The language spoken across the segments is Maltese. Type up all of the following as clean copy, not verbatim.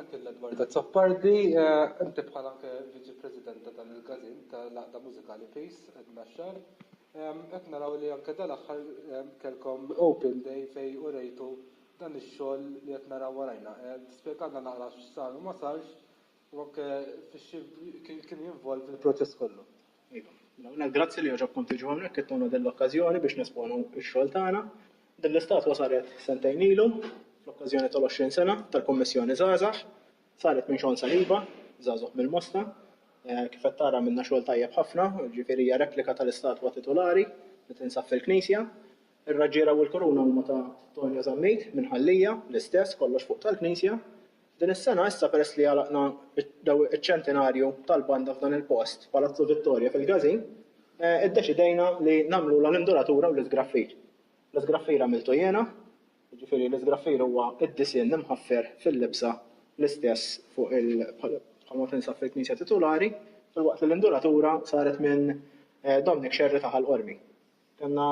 hawnhekk il-Edward Zoppardi, inti bħala anke Viċi President ta' dan il-Gazin tal-Laqda Mużikali Peace Naxxar. Qed naraw li anke dal-aħħar kellkom Open Day fejn urejtu dan ix-xogħol li qed naraw warajna. Spjegana naqra x'sar u ma sarx u anke kien jinvolvi il-proċess kollu. Grazzi li ġobkom tiġu hawnhekk qed tagħmlu din l-okkażjoni biex nesponu x-xogħol tagħna. Din l-istatwa saret sentejn ilu fl-okkażjoni tal-20 sena tal-Kummissjoni Żgħażagħ. Saret minn Xon Saliba, żagħżugħ mill-Mosta. Kif qed tara minna xogħol tajjeb ħafna, ġifieri hija replika tal-istatwa titolari li tinsab fil-Knisja. Ir-raġġiera u l-koruna huma ta' Tonja Żammejt minn Ħallija, l-istess kollox fuq tal-Knisja. Din is-sena issa peress li għalaqna iċ-ċentenarju tal-banda f'dan il-post Palazzo Vittoria fil-Gazin, iddeċidejna li nagħmlu l-induratura u l-iżgraffir. L-iżgraffir għamiltu jiena, ġifieri l-iżgraffir huwa id-disinn imħaffer fil-libsa l-istess fuq bħalma tinsab fil-Knisja titolari, filwaqt li l-induratura saret minn Dominic Xerri ta' Ħall-Qormi. Kellna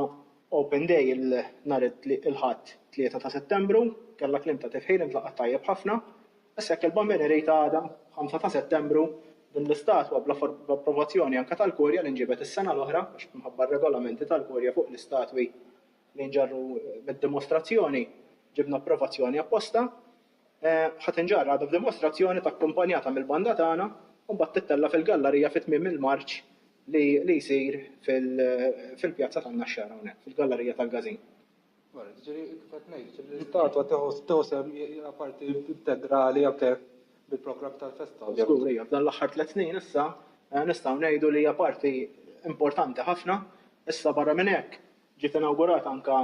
Open Day nhar il-Ħadd 3 ta' Settembru, kellha kliem ta' tifħir intlaqat tajjeb ħafna. Issa il-bambini rejta għada 5 ta' Settembru din l-istatwa bl-approvazzjoni anke tal-Kurja li nġibet is-sena l-oħra biex minħabba regolamenti tal-Kurja fuq l-istatwi li nġarru mid-dimostrazzjoni ġibna approvazzjoni apposta. Ħadd inġarra għadha f'dimostrazzjoni takkumpanjata mill-banda tagħna u mbagħad tittella fil-gallerija fit-tmiem il-Marċ li jsir fil-pjazza tan-Naxxar hawnhekk fil-gallerija tal-Gazin. Ġifieri kif qed ngħid, l-istatwa teħosem hija parti integrali anke bil-programm tal-festa. Żgurija, f'dan l-aħħar 3 snin issa nistgħu ngħidu li hija parti importanti ħafna. Issa barra minn hekk ġiet inawgurata anke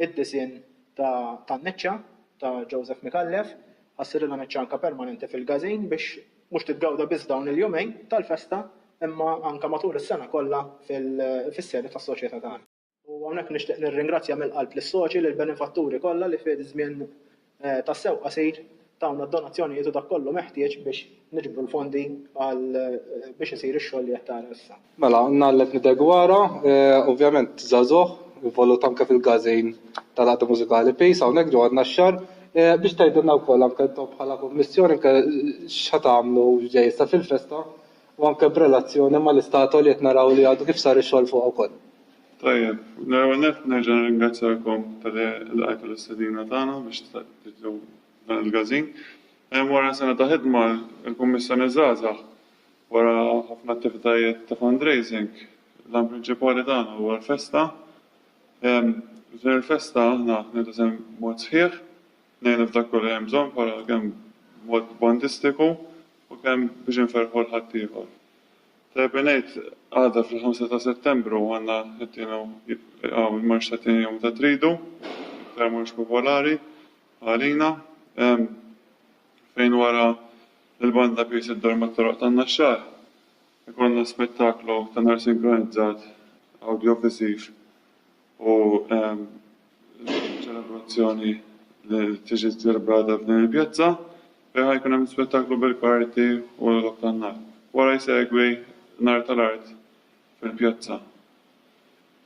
id-disinn tan-neċċa ta' Joseph Mikallef, ħassirilha neċċa permanenti fil-Gazin biex mhux titgawda biss dawn il-jumejn tal-festa imma anke matul is-sena kollha fis-sede tas-soċjetà tagħna. U hawnhekk nixtieq nirringrazzja mill-qalb lis-soċi lill-benefatturi kollha li fi żmien tas-sew qasir tawna d-donazzjonijiet u dak kollu meħtieġ biex niġbru l-fondi biex isir ix-xogħol li qed tara issa. Mela, nagħleb nideg wara, ovvjament żagħżugħ, involut anke fil-Gazin tal-Laqda Mużikali Peace hawnhekk ġewwa Naxxar biex tgħidulna wkoll anke intom bħala kummissjoni anke x'ħad tagħmlu ġejsa fil-festa u anke b'relazzjoni mal-istatwa li qed naraw li għadu kif sar ix-xogħol fuq ukoll. Tajjeb, l-ewwel nett nerġa' nirringrazzjakom tal-li lqajtu l-istedina tagħna biex titlu dan il-Gazin. Wara sena ta' ħidma l-Kummissjoni Żgħażagħ wara ħafna attivitajiet ta' fundraising, l-għan prinċipali tagħna huwa l-festa. Din il-festa aħna nidisem mod sħiħ, ngħidu f'dak li hemm bżonn bħala kemm mod bandistiku u kemm biex inferħu l-ħaddieħor. Ngħid għadha fil-5 ta' Settembru għandna il-marx ta' tieni jum ta' Tridu, iktar marx popolari għalina, fejn wara l-banda Peace id-dorma t-toroq tan-Naxxar. Ikollna spettaklu ta' nhar sinkronizzat audiovisiv u ċelebrazzjoni li tiġi ċelebrata f'din il-pjazza fejn ħajkun hemm spettaklu bil-karti u l-lok tan-nar. Wara jsegwi Nar tal-Art fil-pjazza.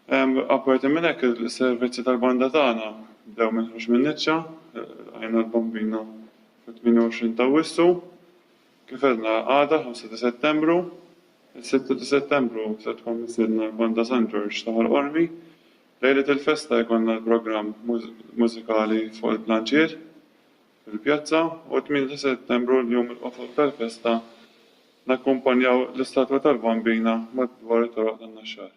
Apparti minn hekk is-servizzi tal-banda tagħna bdew minħux minn Niċċa, għajna l-Bambina fit-28 ta' Awwissu, kif għedna għada 5 ta' Settembru, il-6 ta' Settembru se tkun mistiedna l-banda San George ta' Ħall-Qormi, lejlet il-festa jkollna l-programm mużikali fuq il-planċier fil-pjazza u 8 ta' Settembru l-jum il-qofol tal-festa nakkumpanjaw l-istatwa tal-Bambina madwar it-toroq tan-Naxxar.